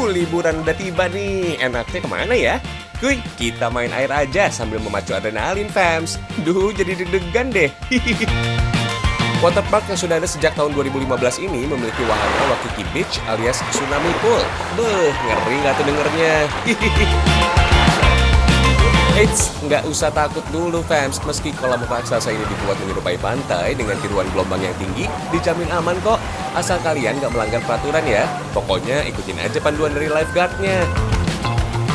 Liburan udah tiba nih. Enaknya kemana ya? Kuy, kita main air aja sambil memacu adrenalin, fams. Duh, jadi deg-degan deh. Waterpark yang sudah ada sejak tahun 2015 ini memiliki wahana Waikiki Beach alias Tsunami Pool. Beuh, ngeri nggak tuh dengernya? Eits, nggak usah takut dulu, fams. Meski kolam raksasa ini dibuat menyerupai pantai dengan tiruan gelombang yang tinggi, dijamin aman kok. Asal kalian nggak melanggar peraturan ya. Pokoknya ikutin aja panduan dari lifeguard-nya.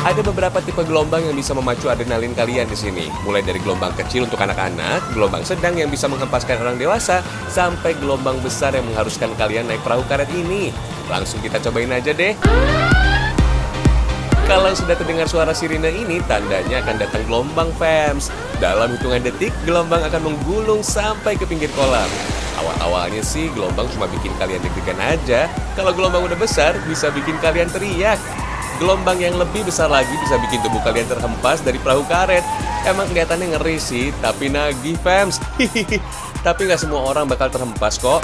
Ada beberapa tipe gelombang yang bisa memacu adrenalin kalian di sini. Mulai dari gelombang kecil untuk anak-anak, gelombang sedang yang bisa menghempaskan orang dewasa, sampai gelombang besar yang mengharuskan kalian naik perahu karet ini. Langsung kita cobain aja deh. Kalau sudah terdengar suara sirine ini, tandanya akan datang gelombang, fams. Dalam hitungan detik, gelombang akan menggulung sampai ke pinggir kolam. Awal-awalnya sih gelombang cuma bikin kalian deg-degan aja. Kalau gelombang udah besar, bisa bikin kalian teriak. Gelombang yang lebih besar lagi bisa bikin tubuh kalian terhempas dari perahu karet. Emang kelihatannya ngeri sih, tapi nagih, fams. Tapi nggak semua orang bakal terhempas kok.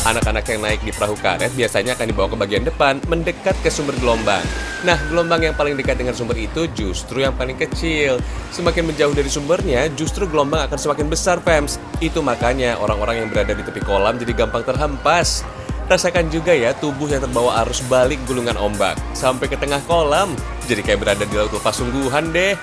Anak-anak yang naik di perahu karet biasanya akan dibawa ke bagian depan, mendekat ke sumber gelombang. Nah, gelombang yang paling dekat dengan sumber itu justru yang paling kecil. Semakin menjauh dari sumbernya, justru gelombang akan semakin besar, fams. Itu makanya orang-orang yang berada di tepi kolam jadi gampang terhempas. Rasakan juga ya tubuh yang terbawa arus balik gulungan ombak sampai ke tengah kolam. Jadi kayak berada di laut lepas sungguhan deh.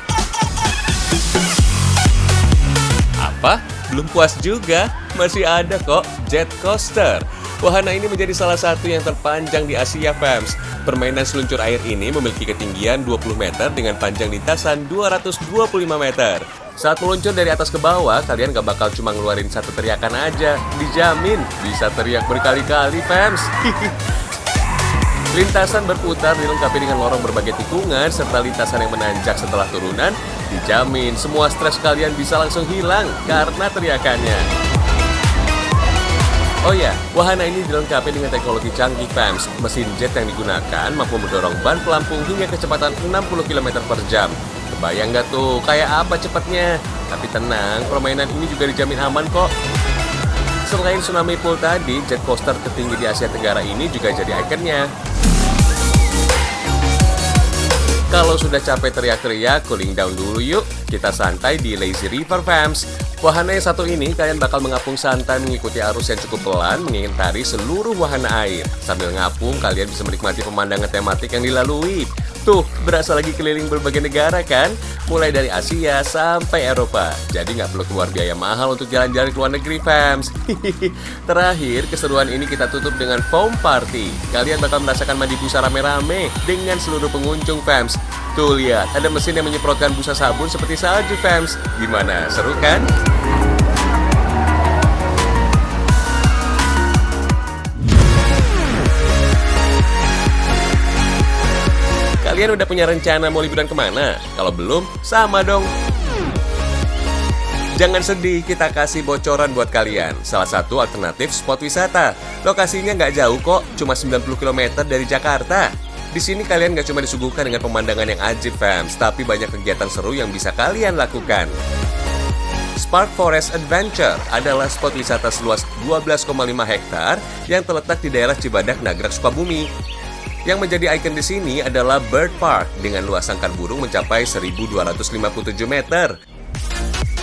Apa? Belum puas juga? Masih ada kok jet coaster. Wahana ini menjadi salah satu yang terpanjang di Asia, fams. Permainan seluncur air ini memiliki ketinggian 20 meter dengan panjang lintasan 225 meter. Saat meluncur dari atas ke bawah, kalian gak bakal cuma ngeluarin satu teriakan aja. Dijamin bisa teriak berkali-kali, fams. Lintasan berputar dilengkapi dengan lorong berbagai tikungan serta lintasan yang menanjak setelah turunan. Dijamin semua stres kalian bisa langsung hilang karena teriakannya. Oh ya, wahana ini dilengkapi dengan teknologi canggih, fams. Mesin jet yang digunakan mampu mendorong ban pelampung hingga kecepatan 60 km per jam. Kebayang nggak tuh, kayak apa cepatnya? Tapi tenang, permainan ini juga dijamin aman kok. Selain Tsunami Pool tadi, jet coaster tertinggi di Asia Tenggara ini juga jadi ikonnya. Kalau sudah capek teriak-teriak, cooling down dulu yuk. Kita santai di Lazy River, fams. Wahana yang satu ini, kalian bakal mengapung santai mengikuti arus yang cukup pelan, mengitari seluruh wahana air. Sambil ngapung, kalian bisa menikmati pemandangan tematik yang dilalui. Tuh, berasa lagi keliling berbagai negara kan? Mulai dari Asia sampai Eropa. Jadi nggak perlu keluar biaya mahal untuk jalan-jalan ke luar negeri, fams. Terakhir, keseruan ini kita tutup dengan foam party. Kalian bakal merasakan mandi busa rame-rame dengan seluruh pengunjung, fams. Tuh lihat, ada mesin yang menyemprotkan busa sabun seperti salju, fams. Gimana, seru kan? Kalian udah punya rencana mau liburan kemana? Kalau belum, sama dong. Jangan sedih, kita kasih bocoran buat kalian. Salah satu alternatif spot wisata. Lokasinya nggak jauh kok, cuma 90 km dari Jakarta. Di sini kalian nggak cuma disuguhkan dengan pemandangan yang ajib, fams, tapi banyak kegiatan seru yang bisa kalian lakukan. Spark Forest Adventure adalah spot wisata seluas 12,5 hektar yang terletak di daerah Cibadak, Nagrag, Sukabumi. Yang menjadi ikon di sini adalah Bird Park dengan luas sangkar burung mencapai 1.257 meter.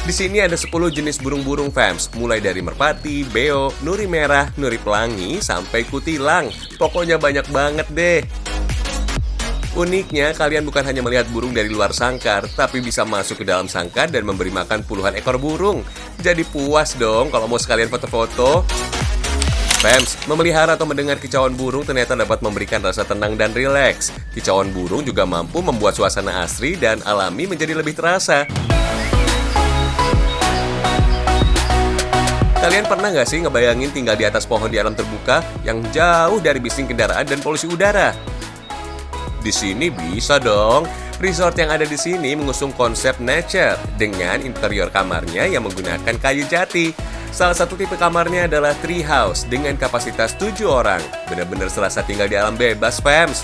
Di sini ada 10 jenis burung-burung, fams, mulai dari merpati, beo, nuri merah, nuri pelangi, sampai kutilang. Pokoknya banyak banget deh. Uniknya, kalian bukan hanya melihat burung dari luar sangkar, tapi bisa masuk ke dalam sangkar dan memberi makan puluhan ekor burung. Jadi puas dong kalau mau sekalian foto-foto. Fams, memelihara atau mendengar kicauan burung ternyata dapat memberikan rasa tenang dan rileks. Kicauan burung juga mampu membuat suasana asri dan alami menjadi lebih terasa. Kalian pernah nggak sih ngebayangin tinggal di atas pohon di alam terbuka yang jauh dari bising kendaraan dan polusi udara? Di sini bisa dong. Resort yang ada di sini mengusung konsep nature dengan interior kamarnya yang menggunakan kayu jati. Salah satu tipe kamarnya adalah tree house dengan kapasitas 7 orang. Benar-benar serasa tinggal di alam bebas, fams.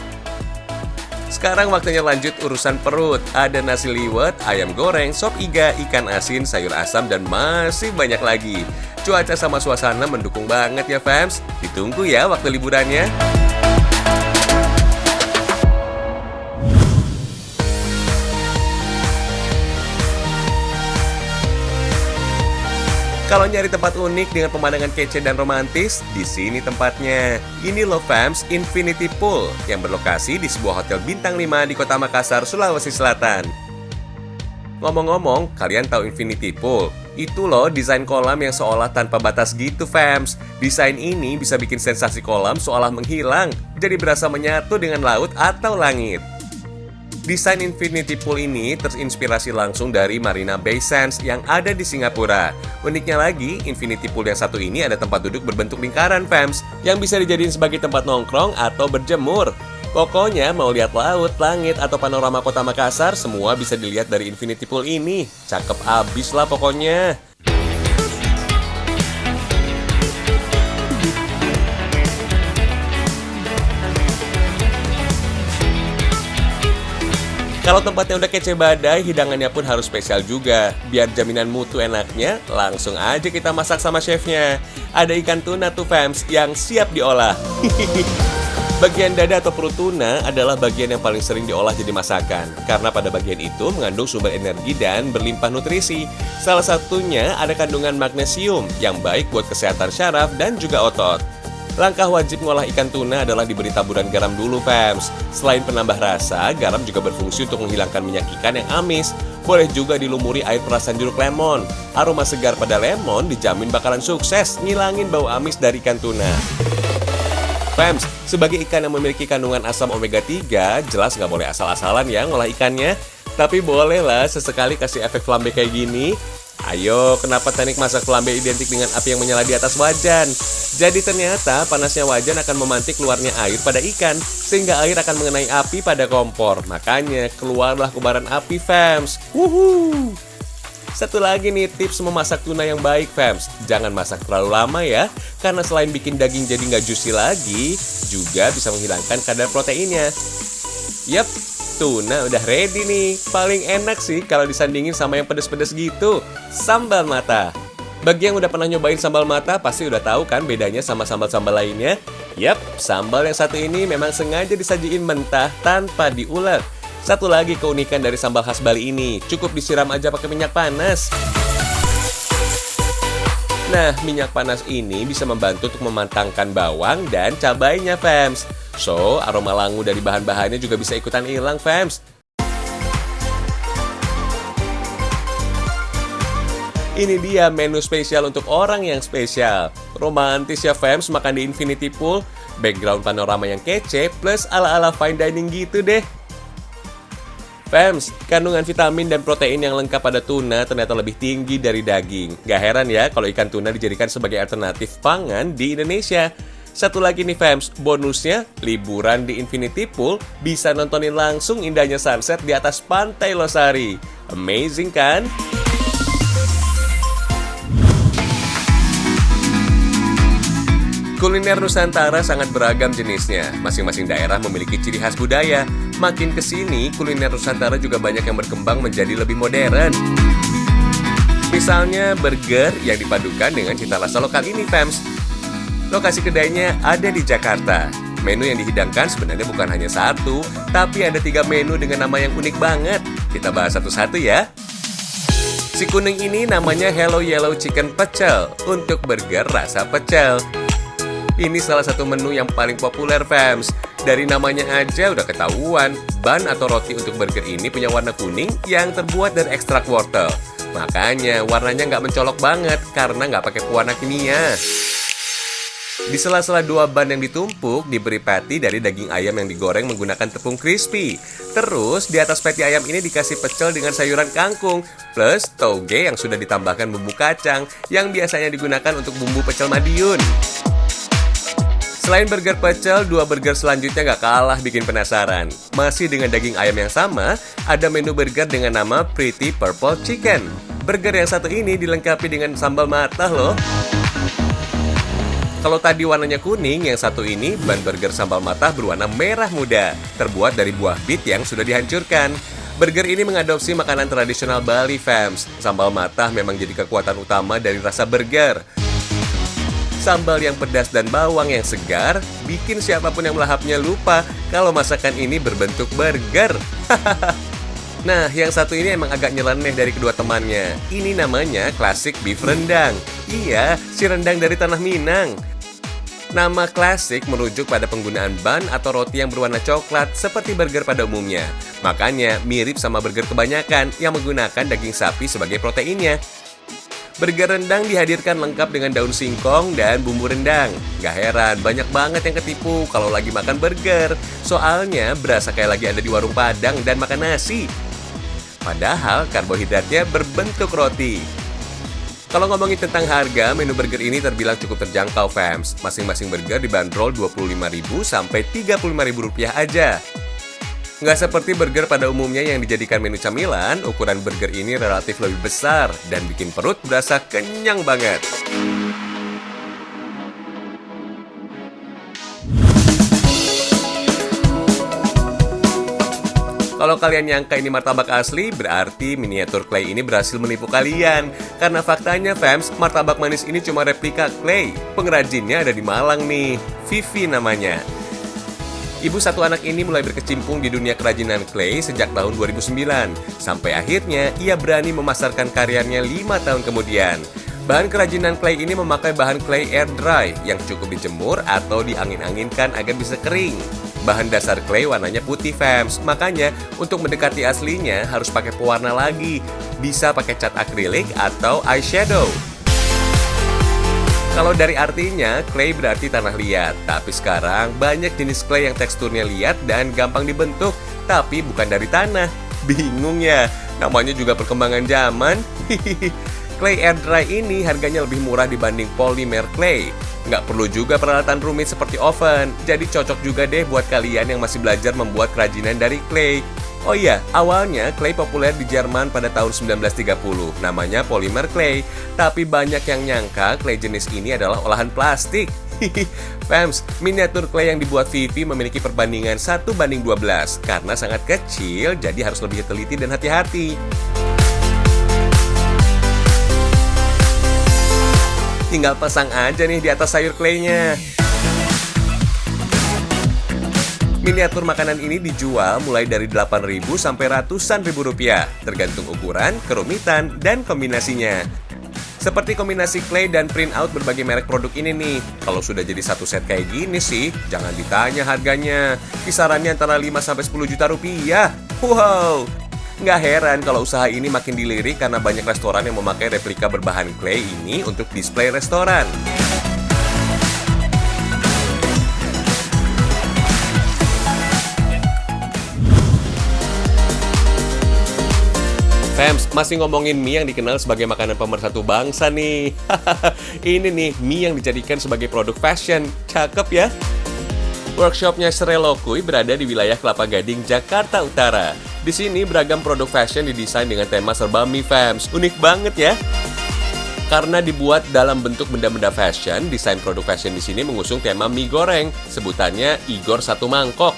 Sekarang waktunya lanjut urusan perut. Ada nasi liwet, ayam goreng, sop iga, ikan asin, sayur asam, dan masih banyak lagi. Cuaca sama suasana mendukung banget ya, fams. Ditunggu ya waktu liburannya. Kalau nyari tempat unik dengan pemandangan kece dan romantis, di sini tempatnya. Ini loh fams, Infinity Pool yang berlokasi di sebuah hotel bintang 5 di Kota Makassar, Sulawesi Selatan. Ngomong-ngomong, kalian tahu Infinity Pool? Itu loh desain kolam yang seolah tanpa batas gitu fams. Desain ini bisa bikin sensasi kolam seolah menghilang, jadi berasa menyatu dengan laut atau langit. Desain Infinity Pool ini terinspirasi langsung dari Marina Bay Sands yang ada di Singapura. Uniknya lagi, Infinity Pool yang satu ini ada tempat duduk berbentuk lingkaran fams yang bisa dijadiin sebagai tempat nongkrong atau berjemur. Pokoknya mau lihat laut, langit, atau panorama kota Makassar, semua bisa dilihat dari Infinity Pool ini. Cakep abis lah pokoknya. Kalau tempatnya udah kece badai, hidangannya pun harus spesial juga. Biar jaminan mutu enaknya, langsung aja kita masak sama chefnya. Ada ikan tuna tuh fams yang siap diolah. Bagian dada atau perut tuna adalah bagian yang paling sering diolah jadi masakan. Karena pada bagian itu mengandung sumber energi dan berlimpah nutrisi. Salah satunya ada kandungan magnesium yang baik buat kesehatan syaraf dan juga otot. Langkah wajib ngolah ikan tuna adalah diberi taburan garam dulu fams. Selain penambah rasa, garam juga berfungsi untuk menghilangkan minyak ikan yang amis. Boleh juga dilumuri air perasan jeruk lemon. Aroma segar pada lemon dijamin bakalan sukses ngilangin bau amis dari ikan tuna. Fams, sebagai ikan yang memiliki kandungan asam omega 3, jelas nggak boleh asal-asalan ya ngolah ikannya. Tapi bolehlah sesekali kasih efek flambe kayak gini. Ayo, kenapa teknik masak flambe identik dengan api yang menyala di atas wajan? Jadi ternyata panasnya wajan akan memantik keluarnya air pada ikan, sehingga air akan mengenai api pada kompor. Makanya keluarlah kobaran api fams. Wuhuu! Satu lagi nih tips memasak tuna yang baik fams. Jangan masak terlalu lama ya, karena selain bikin daging jadi nggak juicy lagi, juga bisa menghilangkan kadar proteinnya. Yap, tuna udah ready nih. Paling enak sih kalau disandingin sama yang pedes-pedes gitu, sambal mata. Bagi yang udah pernah nyobain sambal mata, pasti udah tahu kan bedanya sama sambal-sambal lainnya. Yap, sambal yang satu ini memang sengaja disajiin mentah tanpa diulek. Satu lagi keunikan dari sambal khas Bali ini, cukup disiram aja pakai minyak panas. Nah, minyak panas ini bisa membantu untuk mematangkan bawang dan cabainya fams. So, aroma langu dari bahan-bahannya juga bisa ikutan hilang fams. Ini dia menu spesial untuk orang yang spesial. Romantis ya fams makan di Infinity Pool. Background panorama yang kece plus ala-ala fine dining gitu deh. Fams, kandungan vitamin dan protein yang lengkap pada tuna ternyata lebih tinggi dari daging. Gak heran ya kalau ikan tuna dijadikan sebagai alternatif pangan di Indonesia. Satu lagi nih fams, bonusnya liburan di Infinity Pool bisa nontonin langsung indahnya sunset di atas pantai Losari. Amazing kan? Kuliner Nusantara sangat beragam jenisnya. Masing-masing daerah memiliki ciri khas budaya. Makin kesini, kuliner Nusantara juga banyak yang berkembang menjadi lebih modern. Misalnya burger yang dipadukan dengan cita rasa lokal ini, fams. Lokasi kedainya ada di Jakarta. Menu yang dihidangkan sebenarnya bukan hanya satu, tapi ada 3 menu dengan nama yang unik banget. Kita bahas satu-satu ya. Si kuning ini namanya Hello Yellow Chicken Pecel untuk burger rasa pecel. Ini salah satu menu yang paling populer fams. Dari namanya aja udah ketahuan, bun atau roti untuk burger ini punya warna kuning yang terbuat dari ekstrak wortel. Makanya warnanya nggak mencolok banget karena nggak pakai pewarna kimia. Di sela-sela 2 bun yang ditumpuk diberi patty dari daging ayam yang digoreng menggunakan tepung crispy. Terus di atas patty ayam ini dikasih pecel dengan sayuran kangkung plus toge yang sudah ditambahkan bumbu kacang yang biasanya digunakan untuk bumbu pecel Madiun. Selain burger pecel, 2 burger selanjutnya gak kalah bikin penasaran. Masih dengan daging ayam yang sama, ada menu burger dengan nama Pretty Purple Chicken. Burger yang satu ini dilengkapi dengan sambal mata loh. Kalau tadi warnanya kuning, yang satu ini bun burger sambal mata berwarna merah muda, terbuat dari buah bit yang sudah dihancurkan. Burger ini mengadopsi makanan tradisional Bali fams. Sambal mata memang jadi kekuatan utama dari rasa burger. Sambal yang pedas dan bawang yang segar bikin siapapun yang melahapnya lupa kalau masakan ini berbentuk burger. Nah, yang satu ini emang agak nyeleneh dari kedua temannya. Ini namanya klasik beef rendang. Iya, si rendang dari tanah Minang. Nama klasik merujuk pada penggunaan ban atau roti yang berwarna coklat seperti burger pada umumnya. Makanya mirip sama burger kebanyakan yang menggunakan daging sapi sebagai proteinnya. Burger rendang dihadirkan lengkap dengan daun singkong dan bumbu rendang. Gak heran, banyak banget yang ketipu kalau lagi makan burger. Soalnya berasa kayak lagi ada di warung Padang dan makan nasi. Padahal karbohidratnya berbentuk roti. Kalau ngomongin tentang harga, menu burger ini terbilang cukup terjangkau, fams. Masing-masing burger dibanderol Rp25.000 sampai Rp35.000 aja. Nggak seperti burger pada umumnya yang dijadikan menu camilan, ukuran burger ini relatif lebih besar dan bikin perut berasa kenyang banget. Kalau kalian nyangka ini martabak asli, berarti miniatur Clay ini berhasil menipu kalian. Karena faktanya, fams, martabak manis ini cuma replika Clay. Pengrajinnya ada di Malang nih, Vivi namanya. Ibu satu anak ini mulai berkecimpung di dunia kerajinan Clay sejak tahun 2009. Sampai akhirnya, ia berani memasarkan karyanya 5 tahun kemudian. Bahan kerajinan Clay ini memakai bahan Clay air dry yang cukup dijemur atau diangin-anginkan agar bisa kering. Bahan dasar Clay warnanya putih, fams. Makanya untuk mendekati aslinya harus pakai pewarna lagi. Bisa pakai cat akrilik atau eyeshadow. Kalau dari artinya, Clay berarti tanah liat. Tapi sekarang banyak jenis Clay yang teksturnya liat dan gampang dibentuk, tapi bukan dari tanah. Bingung ya? Namanya juga perkembangan zaman. Clay air dry ini harganya lebih murah dibanding polymer Clay. Nggak perlu juga peralatan rumit seperti oven, jadi cocok juga deh buat kalian yang masih belajar membuat kerajinan dari Clay. Oh iya, awalnya Clay populer di Jerman pada tahun 1930, namanya polymer Clay. Tapi banyak yang nyangka Clay jenis ini adalah olahan plastik. Fams, miniatur Clay yang dibuat Vivi memiliki perbandingan 1:12, karena sangat kecil, jadi harus lebih teliti dan hati-hati. Tinggal pasang aja nih di atas sayur Clay-nya. Miniatur makanan ini dijual mulai dari 8.000 sampai ratusan ribu rupiah, tergantung ukuran, kerumitan, dan kombinasinya. Seperti kombinasi Clay dan print out berbagai merek produk ini nih. Kalau sudah jadi satu set kayak gini sih, jangan ditanya harganya. Kisarannya antara 5 sampai 10 juta rupiah. Wow! Nggak heran kalau usaha ini makin dilirik karena banyak restoran yang memakai replika berbahan Clay ini untuk display restoran. Fams, masih ngomongin mie yang dikenal sebagai makanan pemersatu bangsa nih. Ini nih, mie yang dijadikan sebagai produk fashion. Cakep ya? Workshopnya Srelokui berada di wilayah Kelapa Gading, Jakarta Utara. Di sini beragam produk fashion didesain dengan tema serba mie, fams. Unik banget ya. Karena dibuat dalam bentuk benda-benda fashion, desain produk fashion di sini mengusung tema mie goreng. Sebutannya Igor Satu Mangkok.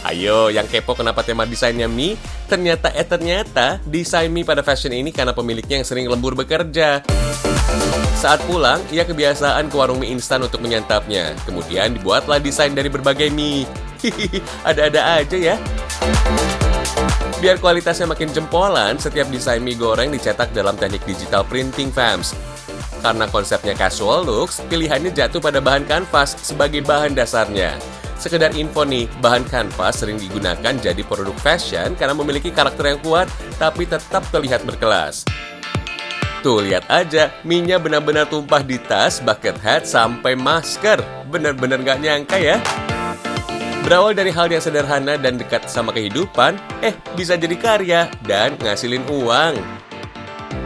Ayo, yang kepo kenapa tema desainnya mie? Ternyata desain mie pada fashion ini karena pemiliknya yang sering lembur bekerja. Saat pulang, ia kebiasaan ke warung mie instan untuk menyantapnya. Kemudian dibuatlah desain dari berbagai mie. Hihihi, ada-ada aja ya. Biar kualitasnya makin jempolan, setiap desain mie goreng dicetak dalam teknik digital printing, fams. Karena konsepnya casual looks, pilihannya jatuh pada bahan kanvas sebagai bahan dasarnya. Sekedar info nih, bahan kanvas sering digunakan jadi produk fashion karena memiliki karakter yang kuat, tapi tetap terlihat berkelas. Tuh, lihat aja, mie-nya benar-benar tumpah di tas, bucket hat, sampai masker. Benar-benar nggak nyangka ya. Berawal dari hal yang sederhana dan dekat sama kehidupan, bisa jadi karya dan ngasilin uang.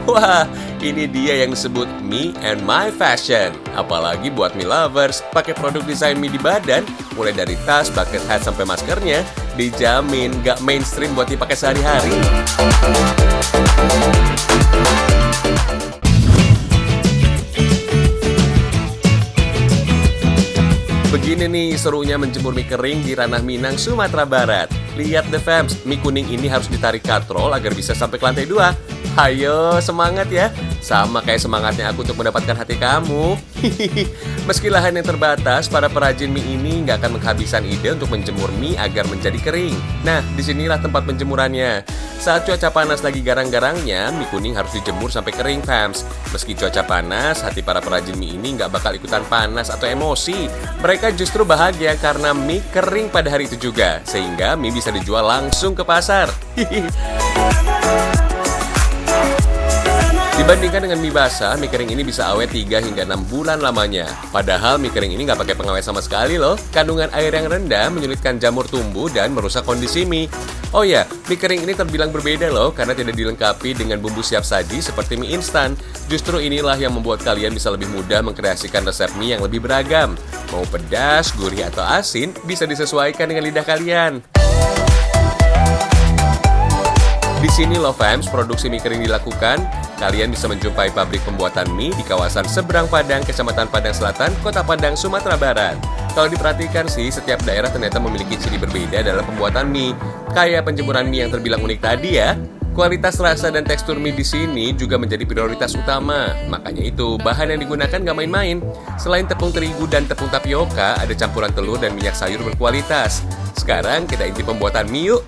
Wah, ini dia yang disebut me and my fashion. Apalagi buat mie lovers, pakai produk desain mie di badan, mulai dari tas, bucket hat, sampai maskernya, dijamin gak mainstream buat dipakai sehari-hari. Begini nih serunya menjemur mie kering di Ranah Minang, Sumatera Barat. Lihat the fams, mie kuning ini harus ditarik katrol agar bisa sampai ke lantai 2. Ayo, semangat ya. Sama kayak semangatnya aku untuk mendapatkan hati kamu. Meski lahan yang terbatas, para perajin mie ini nggak akan menghabiskan ide untuk menjemur mie agar menjadi kering. Nah, disinilah tempat penjemurannya. Saat cuaca panas lagi garang-garangnya, mie kuning harus dijemur sampai kering, fams. Meski cuaca panas, hati para perajin mie ini nggak bakal ikutan panas atau emosi. Mereka justru bahagia karena mie kering pada hari itu juga, sehingga mie bisa dijual langsung ke pasar. Dibandingkan dengan mie basah, mie kering ini bisa awet 3 hingga 6 bulan lamanya. Padahal mie kering ini nggak pakai pengawet sama sekali loh. Kandungan air yang rendah menyulitkan jamur tumbuh dan merusak kondisi mie. Oh ya, mie kering ini terbilang berbeda loh karena tidak dilengkapi dengan bumbu siap saji seperti mie instan. Justru inilah yang membuat kalian bisa lebih mudah mengkreasikan resep mie yang lebih beragam. Mau pedas, gurih, atau asin, bisa disesuaikan dengan lidah kalian. Di sini loh fams, produksi mie kering dilakukan. Kalian bisa menjumpai pabrik pembuatan mie di kawasan Seberang Padang, Kecamatan Padang Selatan, Kota Padang, Sumatera Barat. Kalau diperhatikan sih, setiap daerah ternyata memiliki ciri berbeda dalam pembuatan mie. Kayak penjemuran mie yang terbilang unik tadi ya. Kualitas rasa dan tekstur mie di sini juga menjadi prioritas utama. Makanya itu, bahan yang digunakan nggak main-main. Selain tepung terigu dan tepung tapioka, ada campuran telur dan minyak sayur berkualitas. Sekarang kita intip pembuatan mie yuk.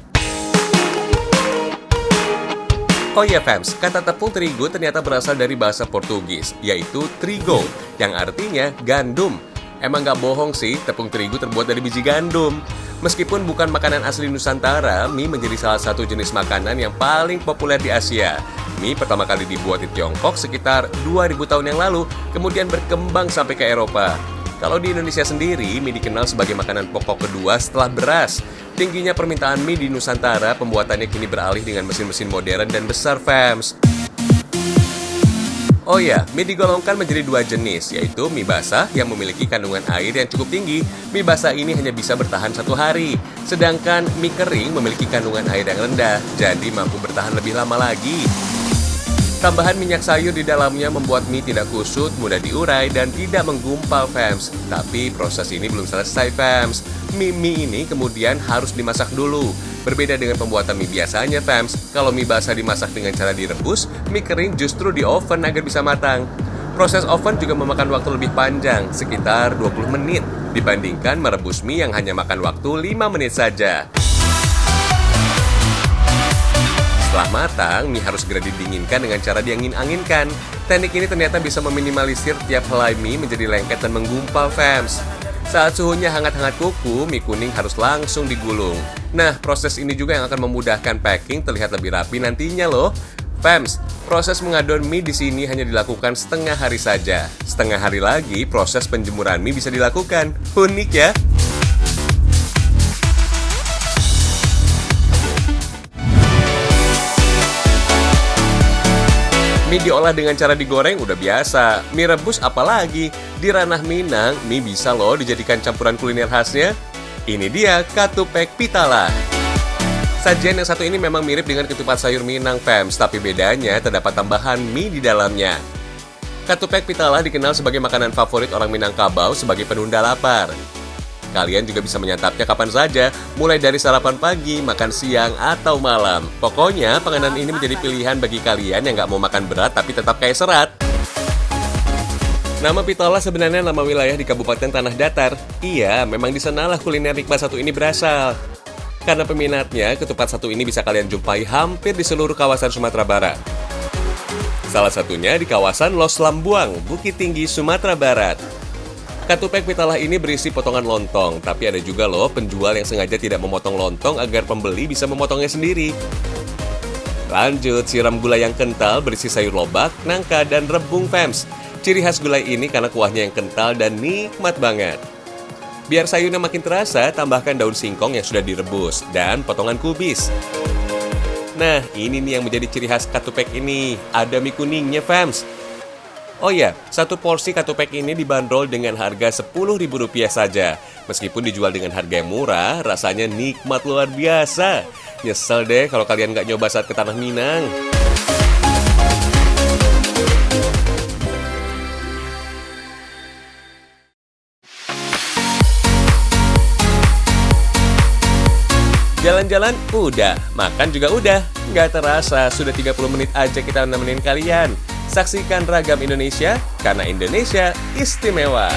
Oh iya fams, kata tepung terigu ternyata berasal dari bahasa Portugis, yaitu trigo, yang artinya gandum. Emang nggak bohong sih, tepung terigu terbuat dari biji gandum. Meskipun bukan makanan asli Nusantara, mie menjadi salah satu jenis makanan yang paling populer di Asia. Mie pertama kali dibuat di Tiongkok sekitar 2000 tahun yang lalu, kemudian berkembang sampai ke Eropa. Kalau di Indonesia sendiri, mie dikenal sebagai makanan pokok kedua setelah beras. Tingginya permintaan mie di Nusantara, pembuatannya kini beralih dengan mesin-mesin modern dan besar fams. Oh ya, mie digolongkan menjadi 2 jenis, yaitu mie basah yang memiliki kandungan air yang cukup tinggi. Mie basah ini hanya bisa bertahan 1 hari. Sedangkan mie kering memiliki kandungan air yang rendah, jadi mampu bertahan lebih lama lagi. Tambahan minyak sayur di dalamnya membuat mie tidak kusut, mudah diurai, dan tidak menggumpal fams. Tapi proses ini belum selesai fams. Mie ini kemudian harus dimasak dulu. Berbeda dengan pembuatan mie biasanya fams. Kalau mie basah dimasak dengan cara direbus, mie kering justru di oven agar bisa matang. Proses oven juga memakan waktu lebih panjang, sekitar 20 menit, dibandingkan merebus mie yang hanya makan waktu 5 menit saja. Setelah matang, mie harus segera didinginkan dengan cara diangin-anginkan. Teknik ini ternyata bisa meminimalisir tiap helai mie menjadi lengket dan menggumpal fams. Saat suhunya hangat-hangat kuku, mie kuning harus langsung digulung. Nah, proses ini juga yang akan memudahkan packing terlihat lebih rapi nantinya loh. Fams, proses mengadon mie di sini hanya dilakukan setengah hari saja. Setengah hari lagi, proses penjemuran mie bisa dilakukan. Unik ya? Mie diolah dengan cara digoreng udah biasa, mie rebus apalagi. Di ranah Minang, mie bisa loh dijadikan campuran kuliner khasnya. Ini dia Katupek Pitala. Sajian yang satu ini memang mirip dengan ketupat sayur Minang fams, tapi bedanya terdapat tambahan mie di dalamnya. Katupek Pitala dikenal sebagai makanan favorit orang Minangkabau sebagai penunda lapar. Kalian juga bisa menyantapnya kapan saja, mulai dari sarapan pagi, makan siang, atau malam. Pokoknya, panganan ini menjadi pilihan bagi kalian yang nggak mau makan berat tapi tetap kaya serat. Nama Pitala sebenarnya nama wilayah di Kabupaten Tanah Datar. Iya, memang di sanalah kuliner nikmat satu ini berasal. Karena peminatnya, ketupat satu ini bisa kalian jumpai hampir di seluruh kawasan Sumatera Barat. Salah satunya di kawasan Los Lambuang, Bukit Tinggi, Sumatera Barat. Katupek Pitala ini berisi potongan lontong, tapi ada juga loh penjual yang sengaja tidak memotong lontong agar pembeli bisa memotongnya sendiri. Lanjut, siram gulai yang kental berisi sayur lobak, nangka, dan rebung fams. Ciri khas gulai ini karena kuahnya yang kental dan nikmat banget. Biar sayurnya makin terasa, tambahkan daun singkong yang sudah direbus, dan potongan kubis. Nah, ini nih yang menjadi ciri khas katupek ini. Ada mie kuningnya fams. Oh ya, satu porsi katupek ini dibanderol dengan harga Rp10.000 saja. Meskipun dijual dengan harga yang murah, rasanya nikmat luar biasa. Nyesel deh kalau kalian nggak nyoba saat ke Tanah Minang. Jalan-jalan udah, makan juga udah. Nggak terasa, sudah 30 menit aja kita nemenin kalian. Saksikan Ragam Indonesia, karena Indonesia istimewa.